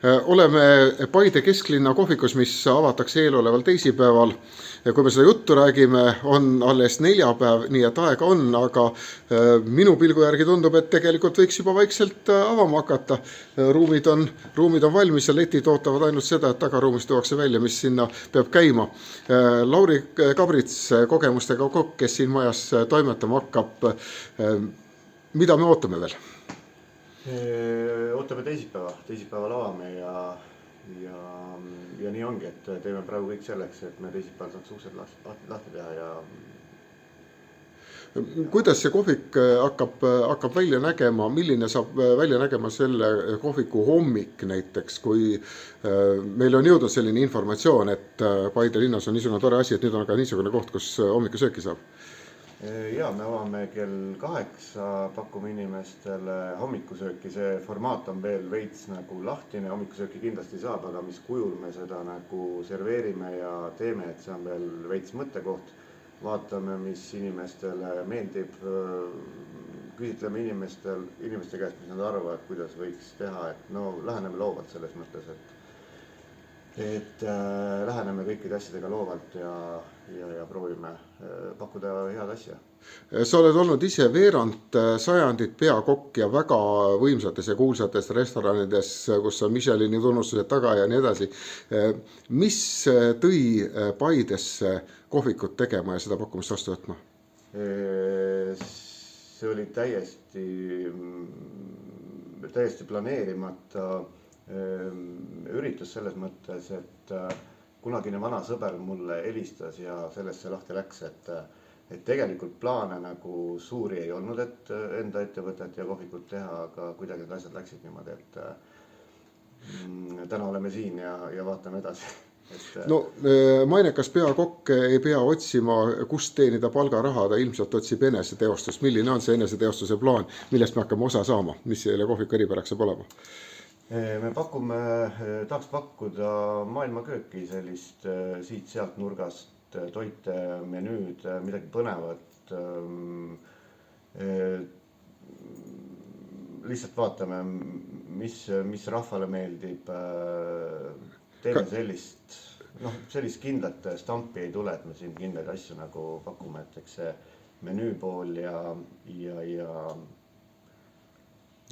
Oleme Paide kesklinna kohvikus, mis avatakse eeloleval teisipäeval. Kui me seda juttu räägime, on alles neljapäev, nii et aega on, aga minu pilgu järgi tundub, et tegelikult võiks juba vaikselt avama hakata. Ruumid on valmis ja letid ootavad ainult seda, et tagaruumist tuuakse välja, mis sinna peab käima. Lauri Kabrits, kogemustega kokk, kes siin majas toimetama hakkab. Mida me ootame veel? Ootame teisipäeval avame ja nii ongi, et teeme praegu kõik selleks, et me teisipäeval saaks uksed lahti teha ja kuidas see kohvik hakkab välja nägema, milline saab välja nägema selle kohviku hommik näiteks, kui meil on jõudnud selline informatsioon, et Paide linnas on niisugune tore asi, et nüüd on ka niisugune koht, kus hommikusööki saab? ja me avame kell 8, pakume inimestele hommikusööki, see formaat on veel veits nagu lahtine, hommikusööki kindlasti saab, aga mis kujul me seda nagu serveerime ja teeme, et see on veel veits mõttekoht. Vaatame, mis inimestele meeldib, küsitleme inimeste käest, mis nad arvavad, kuidas võiks teha, et no läheneme loovalt selles mõttes, et läheneme kõikide asjadega loovalt ja proovime pakkuda head asja. Sa oled olnud ise veerand sajandit peakokk ja väga võimsates ja kuulsates restoranides, kus on Michelini tunnustused taga ja nii edasi. Mis tõi Paidesse kohvikut tegema ja seda pakkumist vastu võtma? See oli täiesti planeerimata üritus selles mõttes, et kunagine vana sõber mulle helistas ja sellest see lahti läks, et tegelikult plaane nagu suuri ei olnud, et enda ettevõtet ja kohvikut teha, aga kuidagi need asjad läksid niimoodi, et täna oleme siin ja vaatame edasi. No mainekas peakokk ei pea otsima, kust teenida palgaraha, ta ilmselt otsib eneseteostust. Milline on see eneseteostuse plaan, millest me hakkame osa saama, mis selle kohviku eripäraks saab olema? Me tahaks pakkuda maailmakööki, sellist siit-sealt nurgast toite, menüüd, midagi põnevat. Lihtsalt vaatame, mis rahvale meeldib. Teeme sellist kindlat stampi ei tule, et me siin kindlaid asju nagu pakume, et eks see menüü pool ja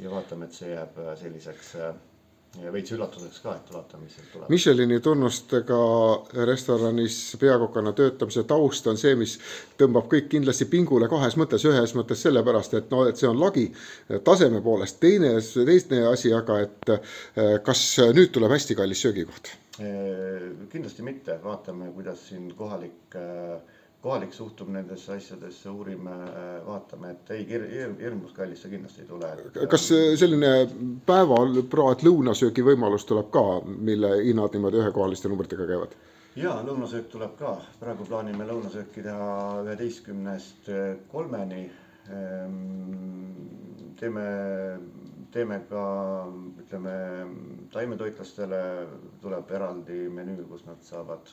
vaatame, et see jääb selliseks veits üllatuseks ka, et vaatame, mis sealt tuleb. Michelini tunnustega restoranis peakokana töötamise taust on see, mis tõmbab kõik kindlasti pingule kahes mõttes. Ühes mõttes sellepärast, et see on lagi taseme poolest. Teine asi aga, et kas nüüd tuleb hästi kallis söögikoht? Kindlasti mitte. Vaatame, kuidas siin kohalik suhtub nendesse asjadesse, uurime, vaatame, et ei hirmus kallis see kindlasti ei tule. Kas selline päevapraad lõunasöögi võimalus tuleb ka, mille hinnad niimoodi ühekohaliste numbritega käivad? Jaa, lõunasöök tuleb ka. Praegu plaanime lõunasööki teha 11-st 3-ni. Teeme ka, ütleme, taimetoitlastele tuleb eraldi menüü, kus nad saavad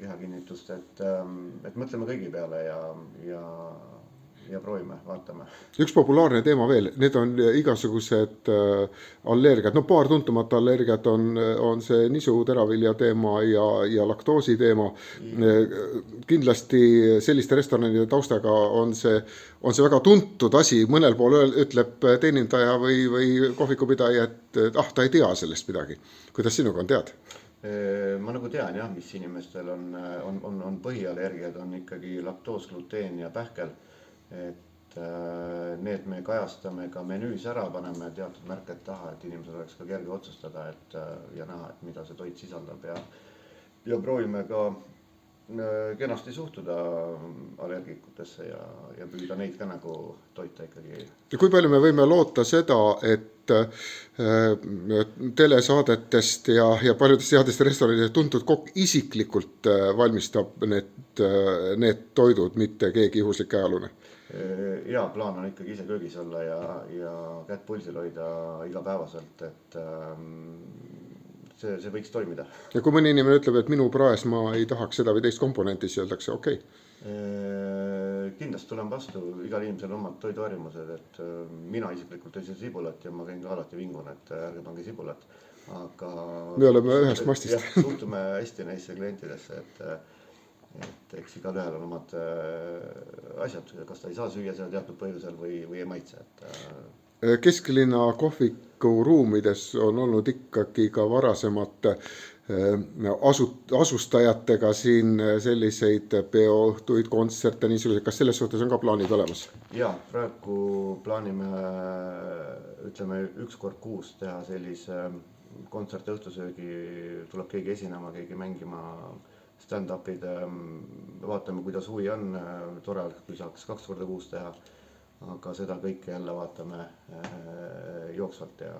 kehakinnitust, et mõtleme kõigi peale ja proovime, vaatame. Üks populaarne teema veel, need on igasugused allergiad, paar tuntumat allergiat on see nisu teravilja teema ja laktoosi teema. Kindlasti selliste restoranide taustaga on see väga tuntud asi, mõnel pool ütleb teenindaja või kohvikupidaja, et ta ei tea sellest midagi. Kuidas sinuga on tead? Ma nagu tean jah, mis inimestel on põhiallergiad, on ikkagi laktoos, gluteen ja pähkel, et need me kajastame ka menüüs ära, paneme teatud märked taha, et inimesel oleks ka kerge otsustada ja näha, et mida see toit sisaldab ja proovime ka kenasti suhtuda allergikutesse ja püüda neid ka nagu toita ikkagi. Ja kui palju me võime loota seda, et telesaadetest ja paljudest seadeste restoranidest tuntud kokk isiklikult valmistab need toidud, mitte keegi juhuslik käealune? Ja plaan on ikkagi ise köögis olla ja kätt pulsil hoida igapäevaselt, et see võiks toimida. Ja kui mõni inimene ütleb, et minu praes ma ei tahaks seda või teist komponenti, siis öeldakse okei. kindlasti tulen vastu, igal inimesel omad toiduharjumused, et mina isiklikult ei söö sibulat ja ma käin ka alati vingun, et ärge pange sibulat. Aga Me oleme ühest mastist. jah, suhtume hästi neisse klientidesse, et eks igal ühel on omad asjad, kas ta ei saa süüa seal teatud põhjusel või ei maitse, Kesklinna kohviku ruumides on olnud ikkagi ka varasemate asustajatega siin selliseid peoõhtuid, kontserte, niisuguseid, kas selles suhtes on ka plaanid olemas? Ja, praegu plaanime, ütleme, üks kord kuus teha sellise kontserte õhtusöögi, tuleb keegi esinema, keegi mängima, stand-up'id, vaatame, kuidas huvi on, tore, kui saaks 2 korda kuus teha, aga seda kõike jälle vaatame jooksvalt ja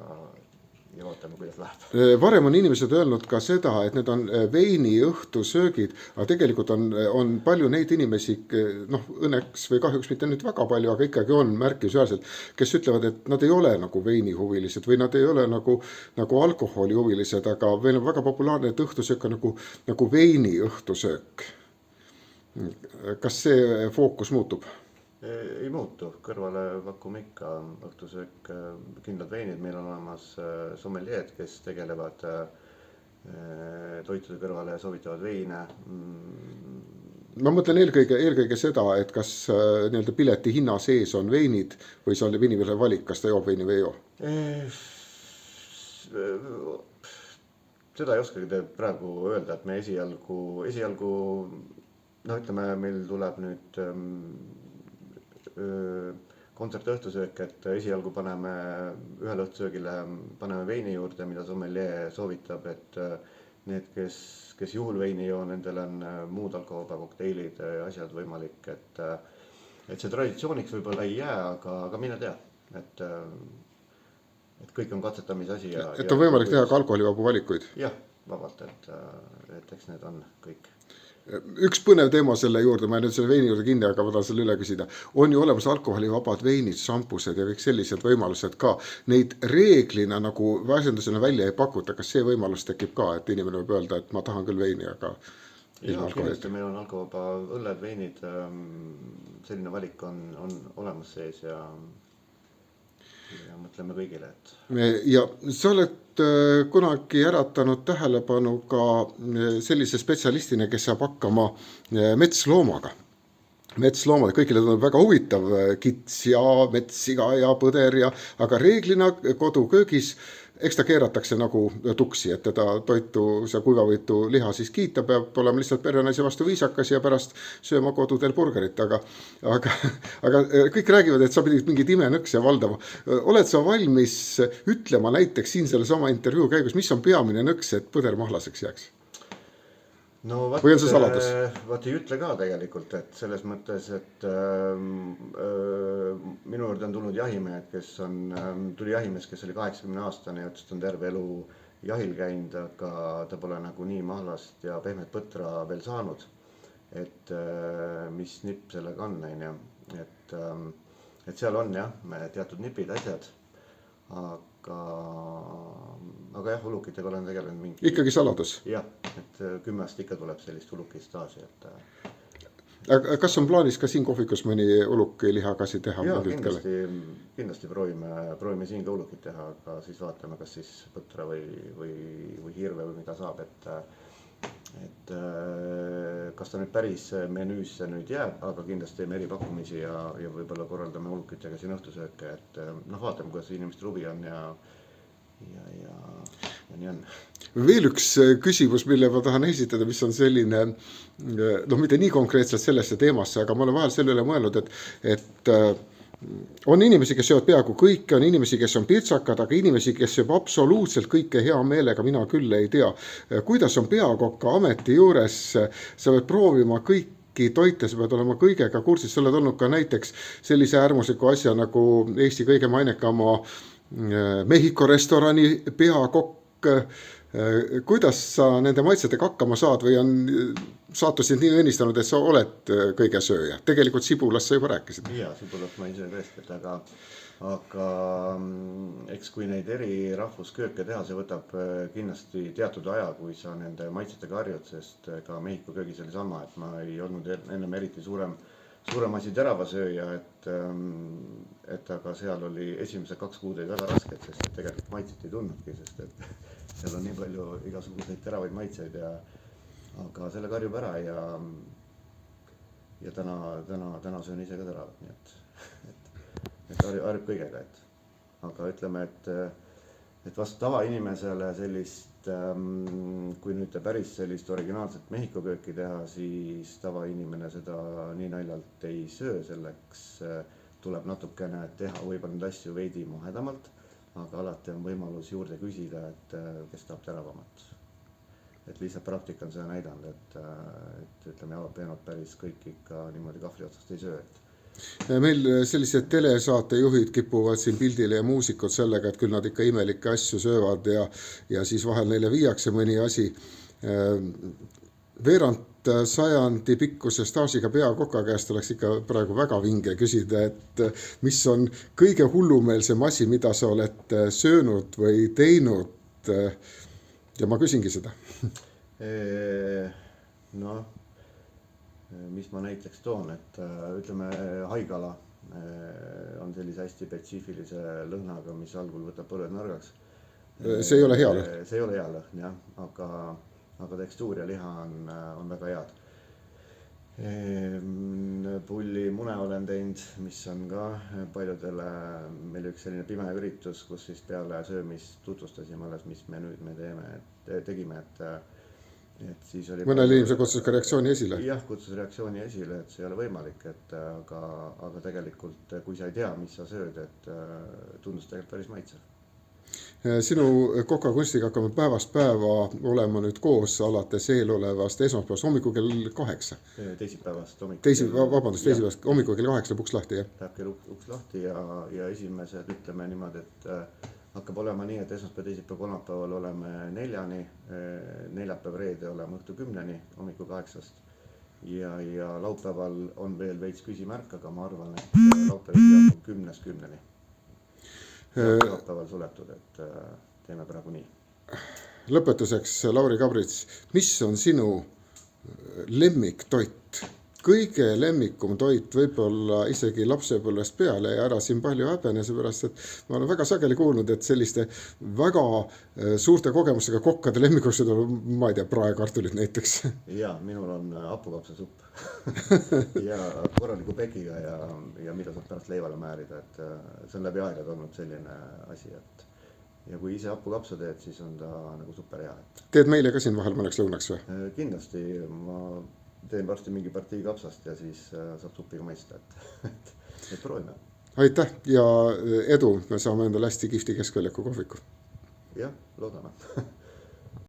vaatame, kuidas läheb. Varem on inimesed öelnud ka seda, et need on veini õhtusöögid, aga tegelikult on palju neid inimesi, õnneks või kahjuks mitte nüüd väga palju, aga ikkagi on märkimisväärselt, kes ütlevad, et nad ei ole nagu veinihuvilised või nad ei ole nagu alkoholihuvilised, aga meil on väga populaarne, et õhtusöök on nagu veini õhtusöök. Kas see fookus muutub? Ei muutu, kõrvale pakume ikka õhtusöök, kindlad veinid, meil on olemas sommeljeed, kes tegelevad toitude kõrvale ja soovitavad veine. Ma mõtlen eelkõige seda, et kas nii-öelda pileti hinna sees on veinid või see on inimese valik, kas ta joob veini või ei joo? Seda ei oskagi praegu öelda, et me esialgu, ütleme, meil tuleb nüüd kontserti õhtusöök, et esialgu paneme ühele õhtusöögile paneme veini juurde, mida sommeljee soovitab, et need, kes juhul veini joo, nendel on muud alkoholba, kokteilid, asjad võimalik, et see traditsiooniks võib-olla ei jää, aga mine tea, et kõik on katsetamise asi. Et on võimalik teha ka alkoholivabu valikuid? Jah, vabalt, et eks need on kõik. Üks põnev teema selle juurde, ma ei nüüd selle veini juurde kinni, aga ma tahan selle üle küsida. On ju olemas alkoholivabad veinid, šampused ja kõik sellised võimalused ka. Neid reeglina nagu väsendusena välja ei pakuta. Kas see võimalus tekib ka, et inimene võib öelda, et ma tahan küll veini, aga ja, kindlasti meil on alkoholvaba õlled, veinid, selline valik on olemas sees ja mõtleme kõigile, et... Ja sa oled kunagi äratanud tähelepanu ka sellise spetsialistina, kes saab hakkama metsloomaga. Metsloomad, kõigile tundub väga huvitav, kits ja metssiga ja põder, aga reeglina koduköögis, eks ta keeratakse nagu tuksi, et teda toitu, see kuivavõitu liha siis kiita, peab olema lihtsalt perenaise vastu viisakas ja pärast sööma kodudel burgerit, aga kõik räägivad, et sa pidid mingid imenõkse valdama. Oled sa valmis ütlema näiteks siin selles oma intervjuu käigus, mis on peamine nõks, et põder mahlaseks jääks? No või on see saladus? Vaat ei ütle ka tegelikult, et selles mõttes, et minu juurde on tulnud jahimehed, tuli jahimees, kes oli 80-aastane ja ütles, et on terve elu jahil käinud, aga ta pole nagu nii mahlast ja pehmet põtra veel saanud, et mis nipp sellega on, et seal on jah, teatud nipid, asjad, aga jah, ulukitega olen tegelenud mingi... Ikkagi saladus? Jah, et 10 aastat ikka tuleb sellist ulukistaaži, et... Aga kas on plaanis ka siin kohvikus mõni ulukilihakasi teha? Jaa, kindlasti proovime siin ka ulukit teha, aga siis vaatame, kas siis põtra või hirve või mida saab, et kas ta nüüd päris menüüsse nüüd jääb, aga kindlasti teeme eripakkumisi ja võib-olla korraldame ulukitega siin õhtusööke, et vaatame, kuidas inimeste huvi on ja nii on. Veel üks küsimus, mille ma tahan esitada, mis on selline, mitte nii konkreetselt sellesse teemasse, aga ma olen vahel selle üle mõelnud, et on inimesi, kes söövad peaaegu kõike, on inimesi, kes on pirtsakad, aga inimesi, kes sööb absoluutselt kõike hea meelega, mina küll ei tea. Kuidas on peakokka ameti juures, sa pead proovima kõiki toite, sa pead olema kõigega kursis, sa oled olnud ka näiteks sellise äärmusliku asja nagu Eesti kõige mainekama Mehhiko restorani peakokk. Kuidas sa nende maitsetega hakkama saad või on saatus sind nii õnnistanud, et sa oled kõige sööja? Tegelikult sibulast sa juba rääkisid. Jaa, sibulast ma ei söö tõesti, aga eks kui neid eri rahvuskööke teha, see võtab kindlasti teatud aja, kui sa nende maitsetega harjud, sest ka Mehhiko köögis oli sama, et ma ei olnud ennem eriti suurem suurem asi teravasööja, et aga seal oli esimesed 2 kuud olid väga rasked, sest et tegelikult maitset ei tundnudki, sest et seal on nii palju igasuguseid teravaid maitseid aga selle karjub ära ja täna söön ise ka teravat, nii et harjub kõigega, aga ütleme, et vastu tavainimesele sellist, kui nüüd päris sellist originaalset Mehhiko kööki teha, siis tavainimene seda nii naljalt ei söö, selleks tuleb natukene teha võib-olla neid asju veidi mahedamalt, aga alati on võimalus juurde küsida, et kes tahab teravamat. Et lihtsalt praktika on seda näidanud, et ütleme, jalapeenot päris kõik ikka niimoodi kahvli otsast ei söö. Meil sellised telesaatejuhid kipuvad siin pildile ja muusikud sellega, et küll nad ikka imelikke asju söövad ja siis vahel neile viiakse mõni asi. Veerand sajandi pikkuse staažiga peakoka käest oleks ikka praegu väga vinge küsida, et mis on kõige hullumeelsem asi, mida sa oled söönud või teinud. Ja ma küsingi seda. Noh, mis ma näiteks toon, et ütleme haigala on sellise hästi spetsiifilise lõhnaga, mis algul võtab põlved nõrgaks. See ei ole hea lõhn? See ei ole hea lõhn, jah, aga tekstuur ja liha on väga head. Pulli mune olen teinud, mis on ka paljudele, meil üks selline pime üritus, kus siis peale söömist tutvustasime alles, mis me nüüd tegime, et siis oli mõnel inimesel kutsus ka reaktsiooni esile? Jah, kutsus reaktsiooni esile, et see ei ole võimalik, aga tegelikult kui sa ei tea, mis sa sööd, et tundus tegelikult päris maitsev. Sinu kokakunstiga hakkame päevast päeva olema nüüd koos alates eelolevast esmaspäevast hommikul kell 8. Teisipäevast teisipäevast hommikul kell 8 lõpuks lahti, jah? Läheb kell uks lahti ja esimesed ütleme niimoodi, et hakkab olema nii, et esmaspäev, teisipäev, kolmapäeval oleme 4-ni, neljapäev, reede oleme õhtu 10-ni, hommiku 8-st ja laupäeval on veel veits küsimärk, aga ma arvan, et laupäev on 10-10-ni. Laupäeval suletud, et teeme praegu nii. Lõpetuseks, Lauri Kabrits, mis on sinu lemmiktoit? Kõige lemmikum toit võib-olla isegi lapsepõlvest peale ja ära siin palju häbene, seepärast, et ma olen väga sageli kuulnud, et selliste väga suurte kogemustega kokkade lemmikuks on, ma ei tea, praekartulid näiteks. Jaa, minul on hapukapsasupp ja korraliku pekiga ja mida saab pärast leivale määrida, et see on läbi aegade olnud selline asi, et ja kui ise hapukapsa teed, siis on ta nagu super hea. Teed meile ka siin vahel mõneks lõunaks või? Kindlasti, ma teen varsti mingi partii kapsast ja siis saab suppiga maista, et proovime. Aitäh ja edu, me saame endale hästi kihvti Keskväljaku kohviku. Jah, loodame.